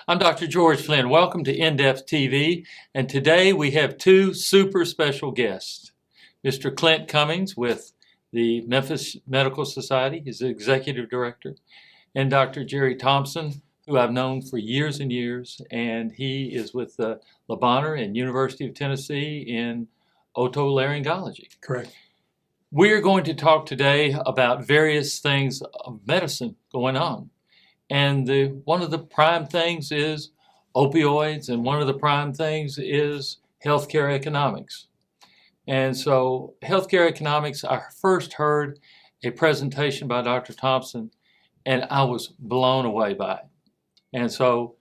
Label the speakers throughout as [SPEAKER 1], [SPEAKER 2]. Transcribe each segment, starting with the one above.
[SPEAKER 1] I'm Dr. George Flynn. Welcome to In-Depth TV. And today we have two super special guests. Mr. Clint Cummings with the Memphis Medical Society. He's the executive director. And Dr. Jerry Thompson, who I've known for years and years. And he is with the Le Bonheur and University of Tennessee in otolaryngology.
[SPEAKER 2] Correct.
[SPEAKER 1] We're going to talk today about various things of medicine going on. And one of the prime things is opioids, and one of the prime things is healthcare economics. And so healthcare economics, I first heard a presentation by Dr. Thompson, and I was blown away by it. And so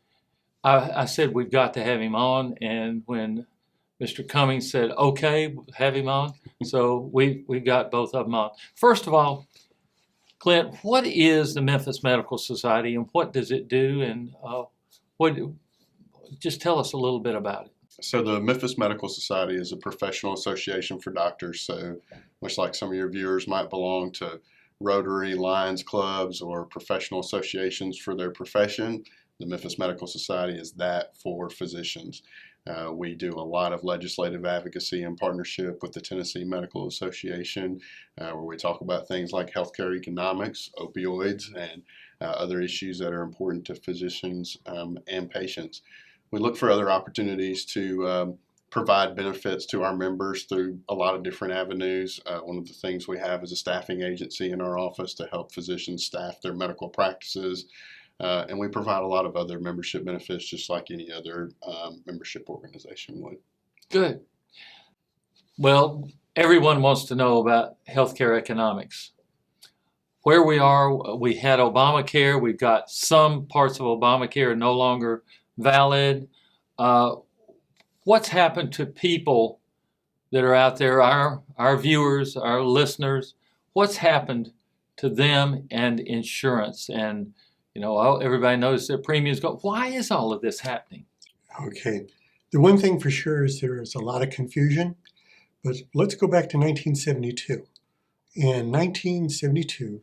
[SPEAKER 1] I said, we've got to have him on. And when Mr. Cummings said, okay, have him on, so we got both of them on. First of all, Clint, what is the Memphis Medical Society and what does it do, and just tell us a little bit about it.
[SPEAKER 3] So the Memphis Medical Society is a professional association for doctors. So much like some of your viewers might belong to Rotary, Lions clubs, or professional associations for their profession, the Memphis Medical Society is that for physicians. We do a lot of legislative advocacy in partnership with the Tennessee Medical Association, where we talk about things like healthcare economics, opioids, and other issues that are important to physicians and patients. We look for other opportunities to provide benefits to our members through a lot of different avenues. One of the things we have is a staffing agency in our office to help physicians staff their medical practices. And we provide a lot of other membership benefits just like any other membership organization would.
[SPEAKER 1] Good. Well, everyone wants to know about healthcare economics. Where we are, we had Obamacare. We've got some parts of Obamacare no longer valid. What's happened to people that are out there, our viewers, our listeners? What's happened to them and insurance? And you know, everybody knows their premiums go. Why is all of this happening?
[SPEAKER 2] Okay. The one thing for sure is there is a lot of confusion, but let's go back to 1972. In 1972,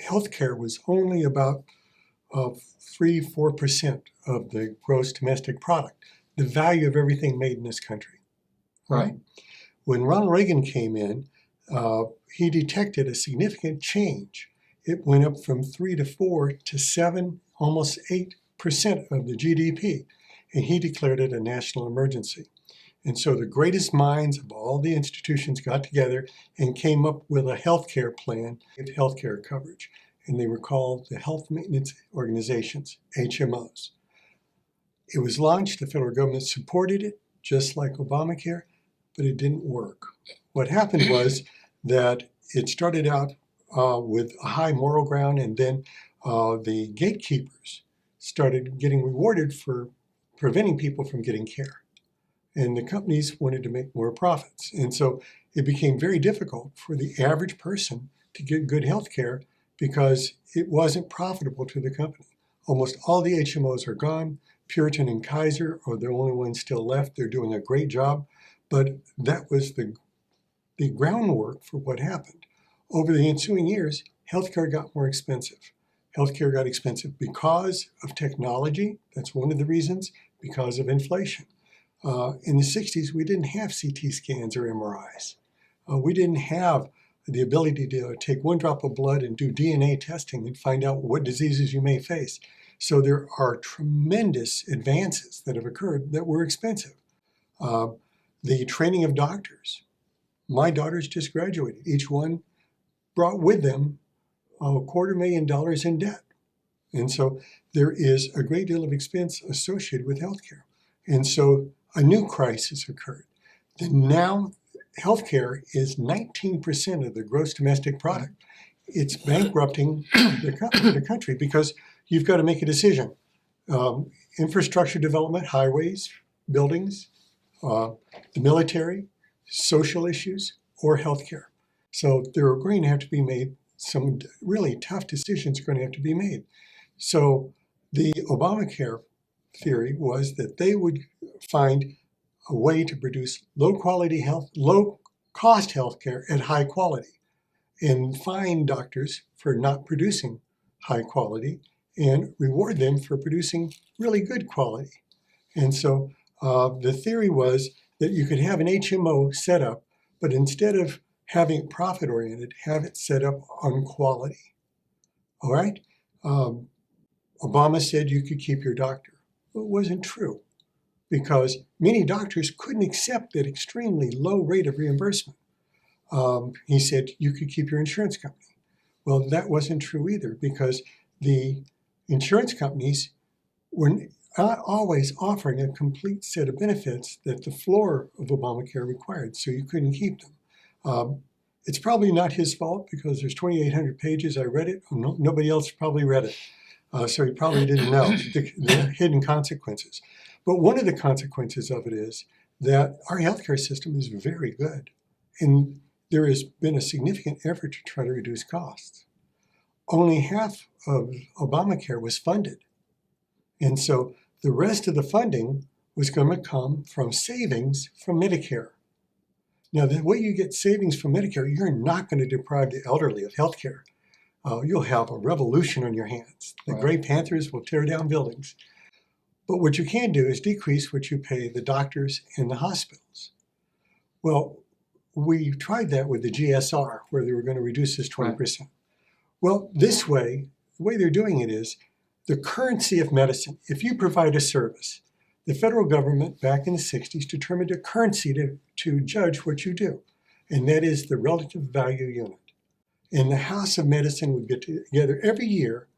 [SPEAKER 2] healthcare was only about 3-4% of the gross domestic product, the value of everything made in this country.
[SPEAKER 1] Right.
[SPEAKER 2] When Ronald Reagan came in, he detected a significant change. It went up from 3 to 4 to 7, almost 8% of the GDP, and he declared it a national emergency. And so the greatest minds of all the institutions got together and came up with a healthcare plan, healthcare coverage, and they were called the Health Maintenance Organizations, HMOs. It was launched, the federal government supported it, just like Obamacare, but it didn't work. What happened was that it started out with a high moral ground, and then the gatekeepers started getting rewarded for preventing people from getting care. And the companies wanted to make more profits. And so it became very difficult for the average person to get good health care because it wasn't profitable to the company. Almost all the HMOs are gone. Puritan and Kaiser are the only ones still left. They're doing a great job. But that was the groundwork for what happened. Over the ensuing years, healthcare got more expensive. Healthcare got expensive because of technology. That's one of the reasons, because of inflation. In the 60s, we didn't have CT scans or MRIs. We didn't have the ability to take one drop of blood and do DNA testing and find out what diseases you may face. So there are tremendous advances that have occurred that were expensive. The training of doctors. My daughters just graduated. Each one brought with them $250,000 in debt. And so there is a great deal of expense associated with healthcare. And so a new crisis occurred. Now healthcare is 19% of the gross domestic product. It's bankrupting the country because you've got to make a decision. Infrastructure development, highways, buildings, the military, social issues, or healthcare. So there are going to have to be made some really tough decisions are going to have to be made. So the Obamacare theory was that they would find a way to produce low cost healthcare at high quality and fine doctors for not producing high quality and reward them for producing really good quality. And so the theory was that you could have an HMO set up, but instead of having it profit-oriented, have it set up on quality. All right? Obama said you could keep your doctor. Well, it wasn't true, because many doctors couldn't accept that extremely low rate of reimbursement. He said you could keep your insurance company. Well, that wasn't true either, because the insurance companies were not always offering a complete set of benefits that the floor of Obamacare required, so you couldn't keep them. It's probably not his fault, because there's 2,800 pages. I read it. Nobody else probably read it. So he probably didn't know the hidden consequences. But one of the consequences of it is that our healthcare system is very good. And there has been a significant effort to try to reduce costs. Only half of Obamacare was funded. And so the rest of the funding was going to come from savings from Medicare. Now, the way you get savings from Medicare, you're not going to deprive the elderly of healthcare. You'll have a revolution on your hands. The
[SPEAKER 1] Right.
[SPEAKER 2] Gray Panthers will tear down buildings. But what you can do is decrease what you pay the doctors in the hospitals. Well, we tried that with the GSR, where they were going to reduce this 20%. Well, this way, the way they're doing it is the currency of medicine. If you provide a service, the federal government back in the 60s determined a currency to judge what you do, and that is the relative value unit. And the House of Medicine would get together every year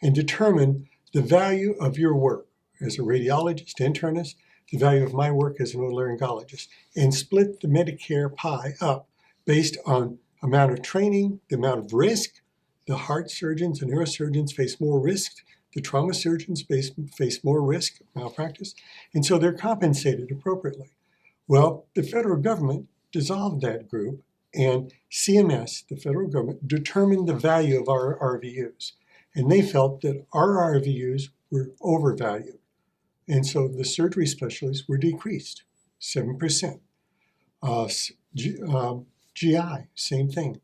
[SPEAKER 2] and determine the value of your work as a radiologist, internist, the value of my work as an otolaryngologist, and split the Medicare pie up based on amount of training, the amount of risk. The heart surgeons and neurosurgeons face more risk. The trauma surgeons face more risk, malpractice, and so they're compensated appropriately. Well, the federal government dissolved that group, and CMS, the federal government, determined the value of our RVUs. And they felt that our RVUs were overvalued. And so the surgery specialists were decreased, 7%. GI, same thing.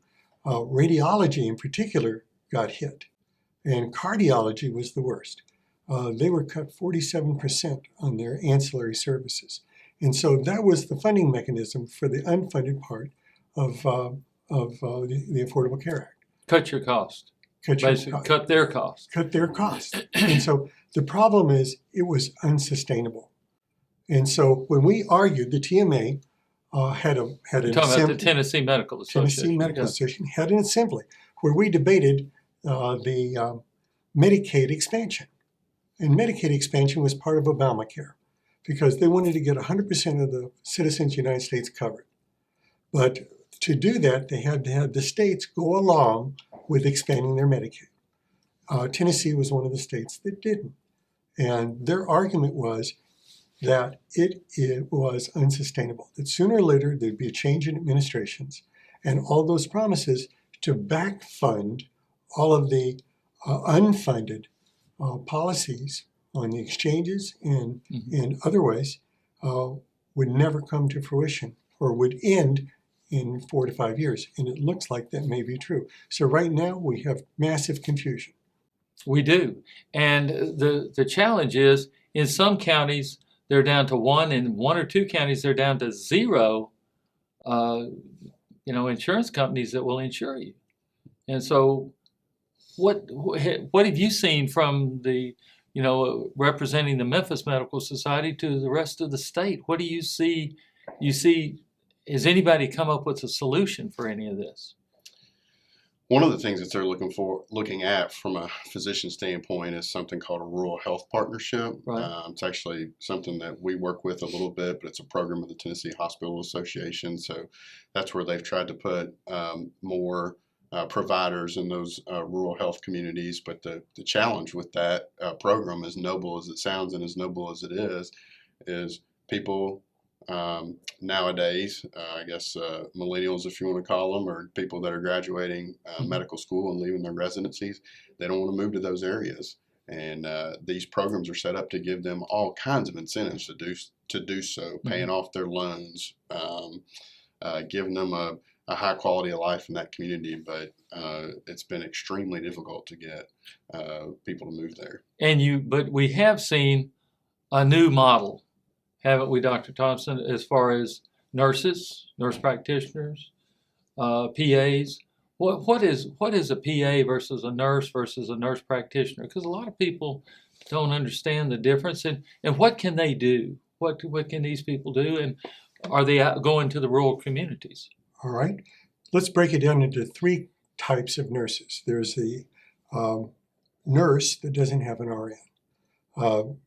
[SPEAKER 2] Radiology in particular got hit. And cardiology was the worst. They were cut 47% on their ancillary services. And so that was the funding mechanism for the unfunded part of the Affordable Care Act.
[SPEAKER 1] Cut your cost. Basically, cut their cost.
[SPEAKER 2] Cut their cost. And so the problem is it was unsustainable. And so when we argued, the TMA had an
[SPEAKER 1] You're talking about the Tennessee Medical Association.
[SPEAKER 2] Tennessee Medical Association had an assembly where we debated the Medicaid expansion. And Medicaid expansion was part of Obamacare because they wanted to get 100% of the citizens of the United States covered. But to do that, they had to have the states go along with expanding their Medicaid. Tennessee was one of the states that didn't. And their argument was that it was unsustainable, that sooner or later there'd be a change in administrations, and all those promises to back fund all of the unfunded policies on the exchanges and other ways would never come to fruition or would end in 4 to 5 years. And it looks like that may be true. So right now we have massive confusion.
[SPEAKER 1] We do. And the challenge is in some counties, they're down to 1. In 1 or 2 counties, they're down to 0, insurance companies that will insure you. And so what have you seen from the, representing the Memphis Medical Society to the rest of the state? What do you see? Has anybody come up with a solution for any of this?
[SPEAKER 3] One of the things that they're looking at from a physician standpoint is something called a rural health partnership.
[SPEAKER 1] Right.
[SPEAKER 3] It's actually something that we work with a little bit, but it's a program of the Tennessee Hospital Association. So that's where they've tried to put more providers in those rural health communities. But the challenge with that program, as noble as it sounds and as noble as it is people nowadays, I guess millennials, if you want to call them, or people that are graduating medical school and leaving their residencies, they don't want to move to those areas. And these programs are set up to give them all kinds of incentives to do so, paying off their loans, giving them a high quality of life in that community, but it's been extremely difficult to get people to move there.
[SPEAKER 1] But we have seen a new model, haven't we, Dr. Thompson, as far as nurses, nurse practitioners, PAs? What is a PA versus a nurse practitioner? Because a lot of people don't understand the difference, and what can they do? What can these people do, and are they going to the rural communities?
[SPEAKER 2] All right. Let's break it down into three types of nurses. There's the nurse that doesn't have an RN.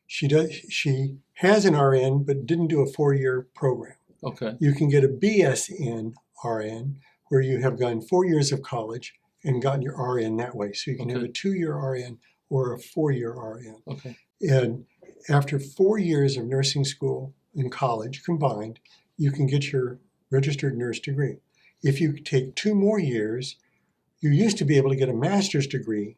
[SPEAKER 2] She has an RN but didn't do a 4-year program.
[SPEAKER 1] Okay.
[SPEAKER 2] You can get a BSN RN where you have gone 4 years of college and gotten your RN that way. So you can have a 2-year RN or a 4-year RN.
[SPEAKER 1] Okay.
[SPEAKER 2] And after 4 years of nursing school and college combined, you can get your registered nurse degree. If you take 2 more years, you used to be able to get a master's degree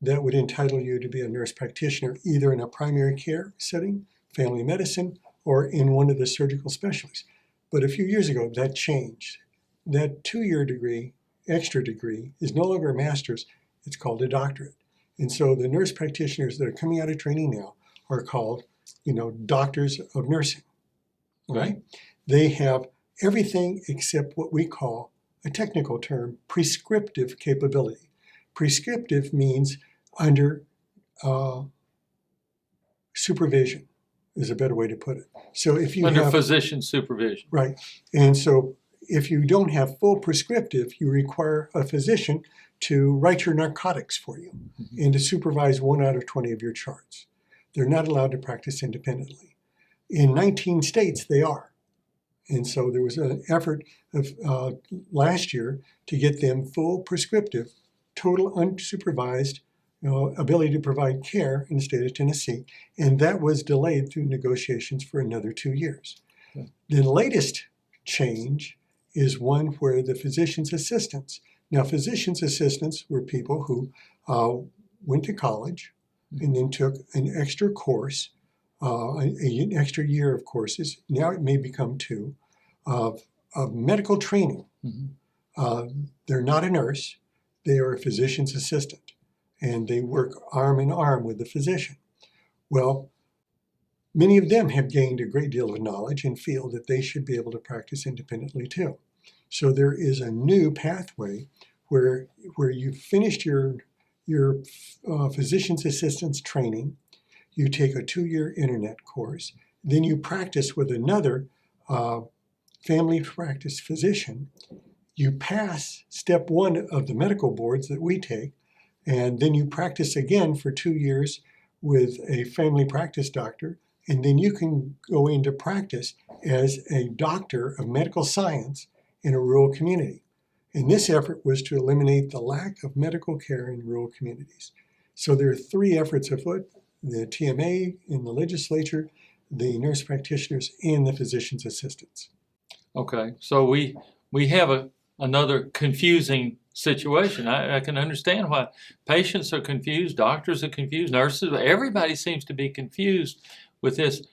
[SPEAKER 2] that would entitle you to be a nurse practitioner, either in a primary care setting, family medicine, or in one of the surgical specialties. But a few years ago, that changed. That 2-year degree, extra degree, is no longer a master's, it's called a doctorate. And so the nurse practitioners that are coming out of training now are called, doctors of nursing, right? They have everything except what we call a technical term, prescriptive capability. Prescriptive means under supervision is a better way to put it. So if you
[SPEAKER 1] Under physician supervision.
[SPEAKER 2] Right. And so if you don't have full prescriptive, you require a physician to write your narcotics for you and to supervise 1 out of 20 of your charts. They're not allowed to practice independently. In 19 states, they are. And so there was an effort of last year to get them full prescriptive, total unsupervised ability to provide care in the state of Tennessee. And that was delayed through negotiations for another 2 years.
[SPEAKER 1] Okay.
[SPEAKER 2] The latest change is one where the physician's assistants. Now, physician's assistants were people who went to college and then took an extra course, an extra year of courses. Now it may become 2 of medical training. They're not a nurse. They are a physician's assistant, and they work arm in arm with the physician. Well, many of them have gained a great deal of knowledge and feel that they should be able to practice independently too. So there is a new pathway where you've finished your physician's assistant's training, you take a 2-year internet course, then you practice with another family practice physician. You pass step 1 of the medical boards that we take, and then you practice again for 2 years with a family practice doctor, and then you can go into practice as a doctor of medical science in a rural community. And this effort was to eliminate the lack of medical care in rural communities. So there are 3 efforts afoot: the TMA in the legislature, the nurse practitioners, and the physician's assistants.
[SPEAKER 1] Okay, so we have another confusing situation. I can understand why patients are confused, doctors are confused, nurses, everybody seems to be confused with this.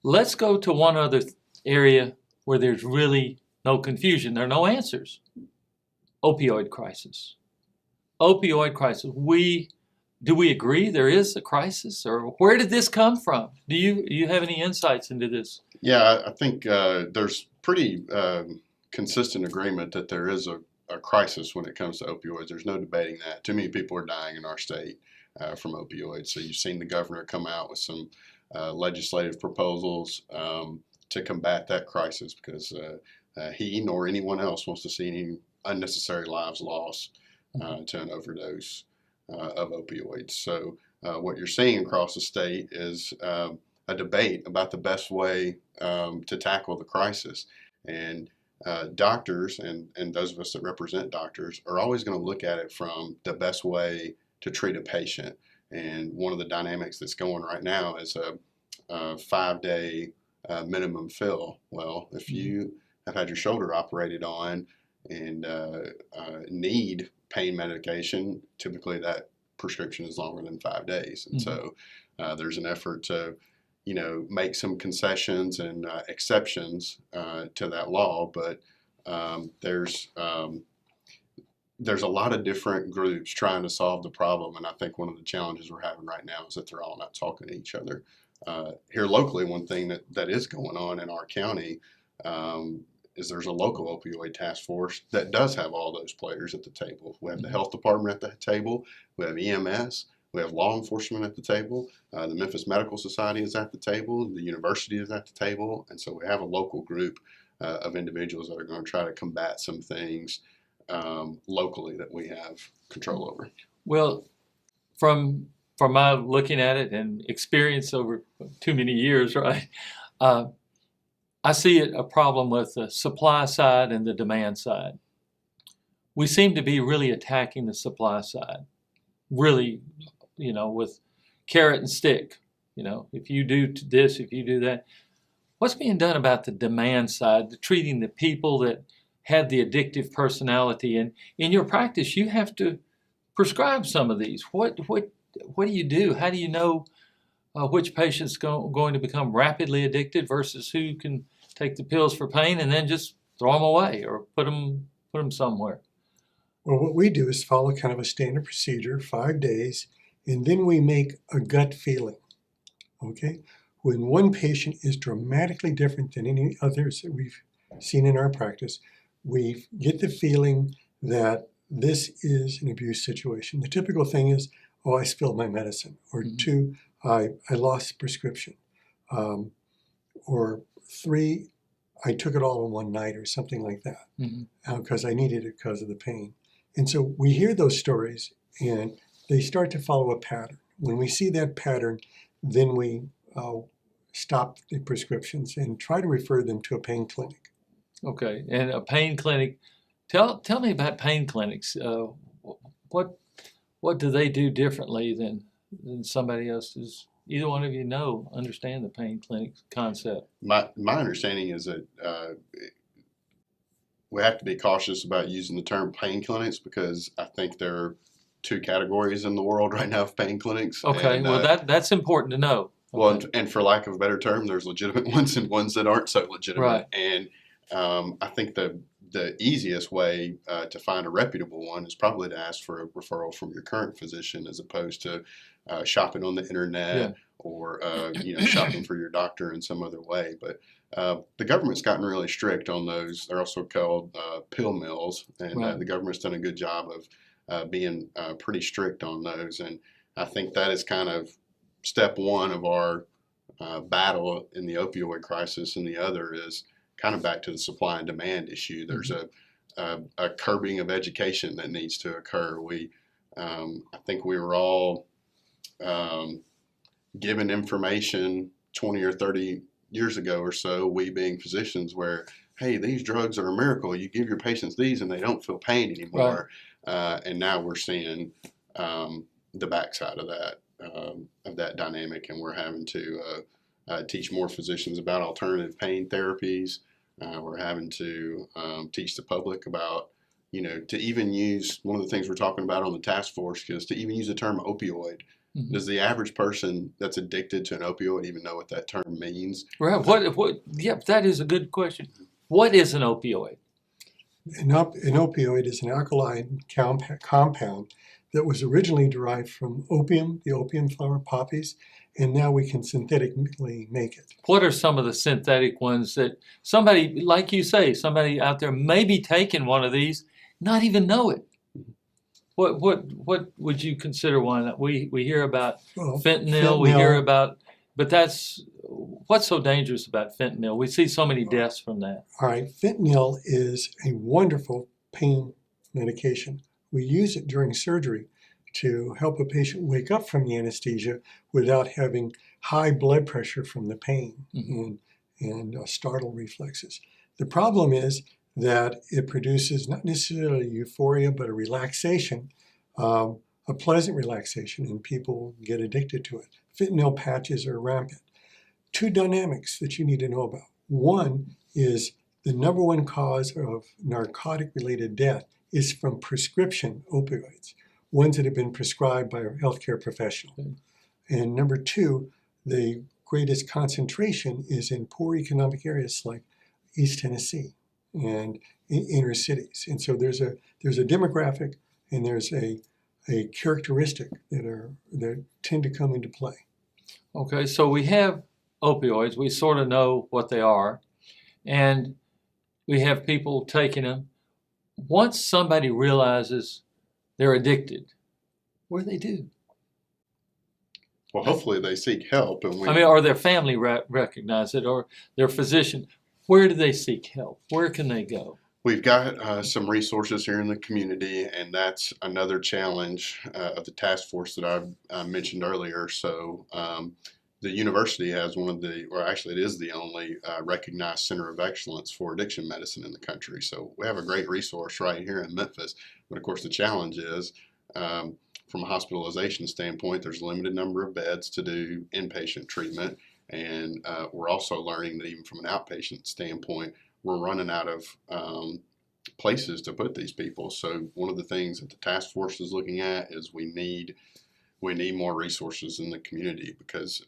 [SPEAKER 1] Let's go to one other area where there's really no confusion. There are no answers. Opioid crisis. Opioid crisis. Do we agree there is a crisis, or where did this come from? Do you have any insights into this?
[SPEAKER 3] Yeah, I think there's pretty consistent agreement that there is a crisis when it comes to opioids. There's no debating that. Too many people are dying in our state from opioids. So you've seen the governor come out with some legislative proposals to combat that crisis, because he nor anyone else wants to see any unnecessary lives lost to an overdose of opioids. So what you're seeing across the state is a debate about the best way to tackle the crisis. And doctors and those of us that represent doctors are always going to look at it from the best way to treat a patient. And one of the dynamics that's going right now is a 5-day minimum fill. Well, if you have had your shoulder operated on and need pain medication, typically that prescription is longer than 5 days. And so there's an effort to make some concessions and exceptions to that law, but There's a lot of different groups trying to solve the problem, and I think one of the challenges we're having right now is that they're all not talking to each other. Here locally, one thing that is going on in our county is there's a local opioid task force that does have all those players at the table. We have the health department at the table, we have EMS, we have law enforcement at the table, the Memphis Medical Society is at the table, the university is at the table, and so we have a local group of individuals that are going to try to combat some things locally that we have control over.
[SPEAKER 1] Well, from my looking at it and experience over too many years, right? I see it a problem with the supply side and the demand side. We seem to be really attacking the supply side, really, with carrot and stick. If you do this, if you do that. What's being done about the demand side, the treating the people that have the addictive personality? And in your practice, you have to prescribe some of these. What do you do? How do you know which patient's going to become rapidly addicted versus who can take the pills for pain and then just throw them away or put them somewhere?
[SPEAKER 2] Well, what we do is follow kind of a standard procedure, 5 days, and then we make a gut feeling, okay? When one patient is dramatically different than any others that we've seen in our practice, we get the feeling that this is an abuse situation. The typical thing is, oh, I spilled my medicine, or 2, I lost prescription, or 3, I took it all in one night or something like that because I needed it because of the pain. And so we hear those stories and they start to follow a pattern. When we see that pattern, then we stop the prescriptions and try to refer them to a pain clinic.
[SPEAKER 1] Okay, and a pain clinic. Tell me about pain clinics. What do they do differently than somebody else? Does either one of you understand the pain clinic concept?
[SPEAKER 3] My understanding is that we have to be cautious about using the term pain clinics because I think there are 2 categories in the world right now of pain clinics.
[SPEAKER 1] Okay,
[SPEAKER 3] and,
[SPEAKER 1] well that's important to know.
[SPEAKER 3] Well, and for lack of a better term, there's legitimate ones and ones that aren't so legitimate.
[SPEAKER 1] Right.
[SPEAKER 3] And I think the easiest way to find a reputable one is probably to ask for a referral from your current physician as opposed to shopping on the internet or shopping for your doctor in some other way. But the government's gotten really strict on those. They're also called pill mills, and the government's done a good job of being pretty strict on those. And I think that is kind of step one of our battle in the opioid crisis, and the other is kind of back to the supply and demand issue. There's a curbing of education that needs to occur. I think we were all given information 20 or 30 years ago or so, we being physicians, where, hey, these drugs are a miracle. You give your patients these and they don't feel pain anymore. Right. And now we're seeing the backside of that dynamic, and we're having to teach more physicians about alternative pain therapies. We're having to teach the public about, to even use, one of the things we're talking about on the task force is to even use the term opioid. Mm-hmm. Does the average person that's addicted to an opioid even know what that term means?
[SPEAKER 1] Right. Yep, that is a good question. What is an opioid?
[SPEAKER 2] An opioid is an alkaline compound that was originally derived from opium, the opium flower poppies, and now we can synthetically make it.
[SPEAKER 1] What are some of the synthetic ones that somebody, like you say, somebody out there may be taking one of these, not even know it? What would you consider one? We hear about fentanyl, we hear about, but what's so dangerous about fentanyl? We see so many deaths from that.
[SPEAKER 2] All right, fentanyl is a wonderful pain medication. We use it during surgery to help a patient wake up from the anesthesia without having high blood pressure from the pain and startle reflexes. The problem is that it produces not necessarily euphoria, but a relaxation, a pleasant relaxation, and people get addicted to it. Fentanyl patches are rampant. 2 dynamics that you need to know about. One is the number 1 cause of narcotic-related death is from prescription opioids, ones that have been prescribed by a healthcare professional. And number 2, the greatest concentration is in poor economic areas like East Tennessee. and in inner cities. And so there's a demographic and there's a characteristic that tend to come into play.
[SPEAKER 1] Okay, so we have opioids. We sort of know what they are, and we have people taking them. Once somebody realizes they're addicted, what do they do?
[SPEAKER 3] Well, hopefully they seek help, and we.
[SPEAKER 1] I mean, or their family recognize it, or their physician. Where do they seek help? Where can they go?
[SPEAKER 3] We've got some resources here in the community, and that's another challenge of the task force that I mentioned earlier. So the university has one of the, or actually it is the only recognized center of excellence for addiction medicine in the country. So we have a great resource right here in Memphis. But of course, the challenge is from a hospitalization standpoint, there's a limited number of beds to do inpatient treatment. And we're also learning that even from an outpatient standpoint, we're running out of places to put these people. So one of the things that the task force is looking at is we need more resources in the community, because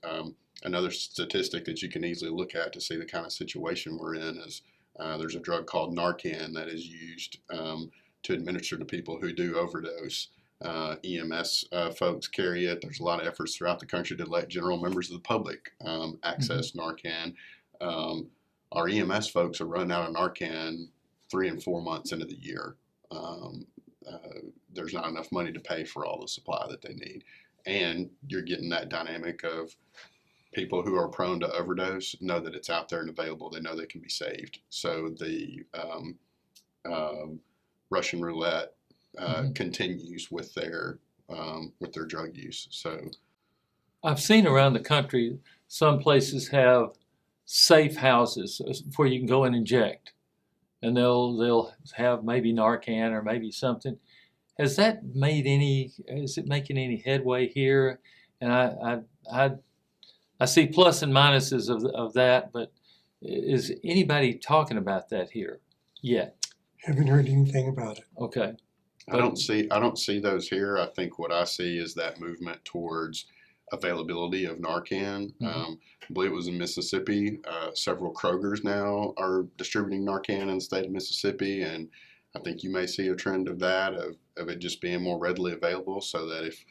[SPEAKER 3] another statistic that you can easily look at to see the kind of situation we're in is there's a drug called Narcan that is used to administer to people who do overdose. EMS folks carry it. There's a lot of efforts throughout the country to let general members of the public access Narcan. Our EMS folks are running out of Narcan 3 and 4 months into the year. There's not enough money to pay for all the supply that they need. And you're getting that dynamic of people who are prone to overdose know that it's out there and available. They know they can be saved. So the Russian roulette continues with their drug use. So
[SPEAKER 1] I've seen around the country, some places have safe houses where you can go and inject, and they'll have maybe Narcan or maybe something. Is it making any headway here? And I see plus and minuses of that, but is anybody talking about that here yet?
[SPEAKER 2] Haven't heard anything about it.
[SPEAKER 1] Okay.
[SPEAKER 3] I don't see those here. I think what I see is that movement towards availability of Narcan. I believe it was in Mississippi. Several Krogers now are distributing Narcan in the state of Mississippi, and I think you may see a trend of that, of it just being more readily available, so that if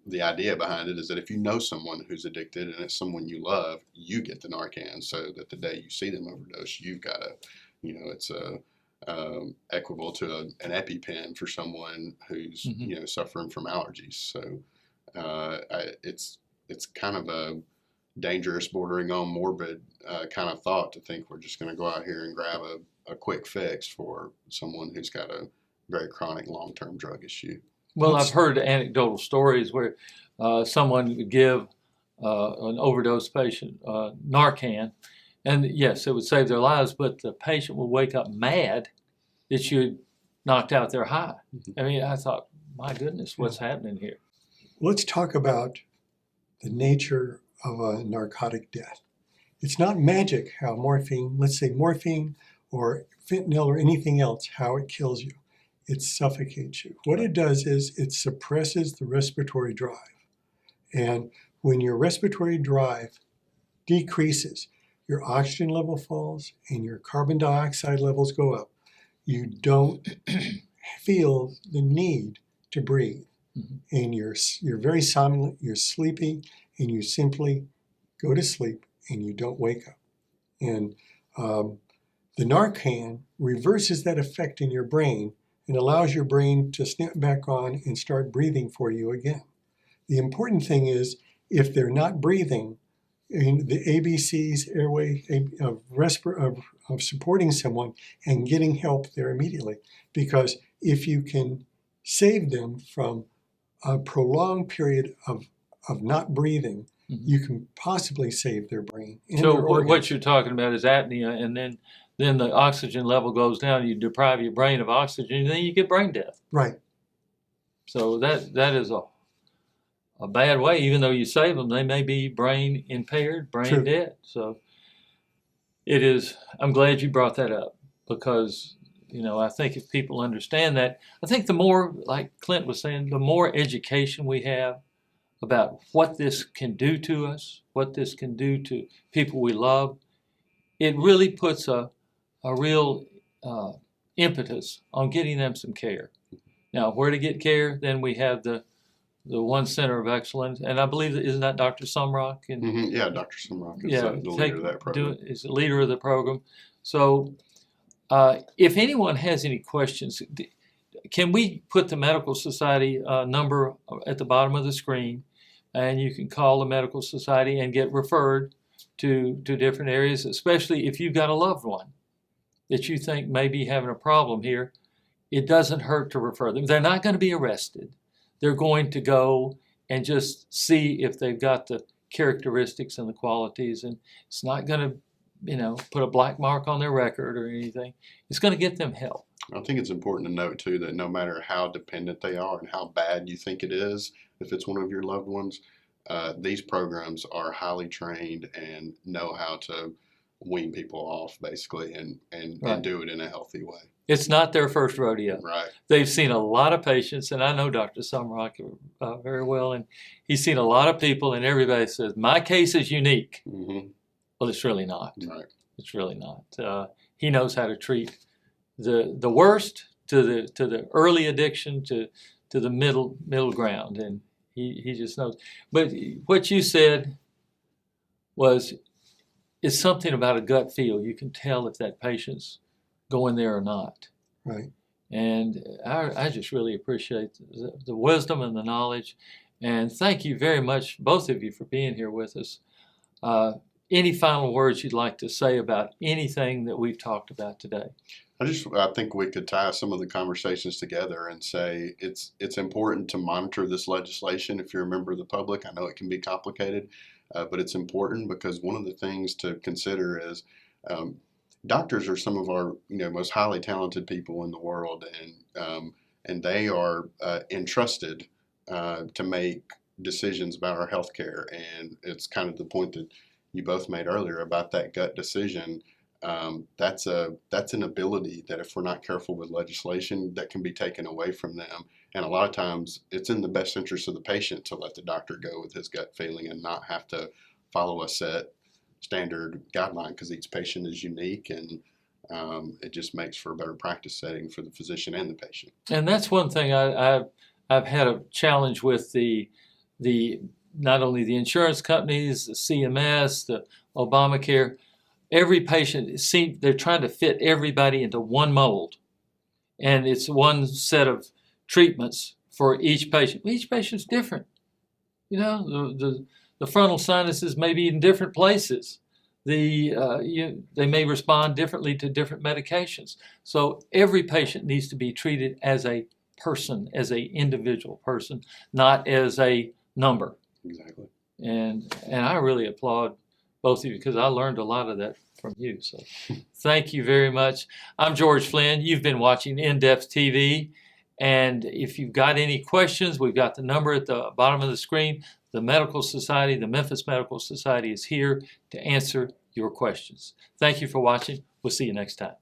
[SPEAKER 3] the idea behind it is that if you know someone who's addicted and it's someone you love, you get the Narcan, so that the day you see them overdose, you've got it's equable to an EpiPen for someone who's suffering from allergies. So it's kind of a dangerous, bordering on morbid kind of thought to think we're just going to go out here and grab a quick fix for someone who's got a very chronic long-term drug issue.
[SPEAKER 1] Well, I've heard anecdotal stories where someone would give an overdose patient Narcan, and yes, it would save their lives, but the patient would wake up mad that you knocked out their high. I mean, I thought, my goodness, what's happening here?
[SPEAKER 2] Let's talk about the nature of a narcotic death. It's not magic how morphine, let's say morphine or fentanyl or anything else, how it kills you. It suffocates you. What it does is it suppresses the respiratory drive. And when your respiratory drive decreases, your oxygen level falls and your carbon dioxide levels go up. You don't feel the need to breathe. And you're very somnolent, you're sleepy, and you simply go to sleep and you don't wake up. And the Narcan reverses that effect in your brain and allows your brain to snap back on and start breathing for you again. The important thing is, if they're not breathing, in the ABCs, airway, of supporting someone and getting help there immediately. Because if you can save them from a prolonged period of not breathing, you can possibly save their brain.
[SPEAKER 1] So what you're talking about is apnea, and then the oxygen level goes down, you deprive your brain of oxygen, and then you get brain death.
[SPEAKER 2] Right.
[SPEAKER 1] So that is a bad way. Even though you save them, they may be brain impaired, brain dead. So it is, I'm glad you brought that up, because I think if people understand that, I think the more, like Clint was saying, the more education we have about what this can do to us, what this can do to people we love, it really puts a real impetus on getting them some care. Now, where to get care? Then we have the one center of excellence, and I believe that isn't that Dr. Sumrock? And
[SPEAKER 3] Yeah, Dr. Sumrock is
[SPEAKER 1] yeah,
[SPEAKER 3] the leader of that program.
[SPEAKER 1] Is the leader of the program. So, if anyone has any questions, can we put the Medical Society number at the bottom of the screen, and you can call the Medical Society and get referred to different areas, especially if you've got a loved one that you think may be having a problem here. It doesn't hurt to refer them. They're not going to be arrested. They're going to go and just see if they've got the characteristics and the qualities, and it's not going to, put a black mark on their record or anything. It's going to get them help.
[SPEAKER 3] I think it's important to note too that no matter how dependent they are and how bad you think it is, if it's one of your loved ones, these programs are highly trained and know how to wean people off basically and
[SPEAKER 1] Right.
[SPEAKER 3] do it in a healthy way.
[SPEAKER 1] It's not their first rodeo.
[SPEAKER 3] Right.
[SPEAKER 1] They've seen a lot of patients, and I know Dr. Sumrock very well, and he's seen a lot of people, and everybody says, my case is unique.
[SPEAKER 3] Mm-hmm.
[SPEAKER 1] Well, it's really not.
[SPEAKER 3] Right.
[SPEAKER 1] It's really not. He knows how to treat the worst to the early addiction to the middle ground, and he just knows. But what you said was, it's something about a gut feel. You can tell if that patient's going there or not.
[SPEAKER 2] Right.
[SPEAKER 1] And I just really appreciate the wisdom and the knowledge. And thank you very much, both of you, for being here with us. Any final words you'd like to say about anything that we've talked about today?
[SPEAKER 3] I think we could tie some of the conversations together and say it's important to monitor this legislation if you're a member of the public. I know it can be complicated, but it's important because one of the things to consider is doctors are some of our most highly talented people in the world, and they are entrusted to make decisions about our healthcare. And it's kind of the point that you both made earlier about that gut decision. That's an ability that if we're not careful with legislation, that can be taken away from them. And a lot of times it's in the best interest of the patient to let the doctor go with his gut feeling and not have to follow a set standard guideline, because each patient is unique, and it just makes for a better practice setting for the physician and the patient.
[SPEAKER 1] And that's one thing I've had a challenge with the not only the insurance companies, the CMS, the Obamacare. Every patient, they're trying to fit everybody into one mold, and it's one set of treatments for each patient. Each patient's different. The frontal sinuses may be in different places. They may respond differently to different medications. So every patient needs to be treated as a person, as an individual person, not as a number.
[SPEAKER 3] Exactly.
[SPEAKER 1] And I really applaud both of you, because I learned a lot of that from you. So thank you very much. I'm George Flynn. You've been watching In-Depth TV. And if you've got any questions, we've got the number at the bottom of the screen. The Medical Society, the Memphis Medical Society, is here to answer your questions. Thank you for watching. We'll see you next time.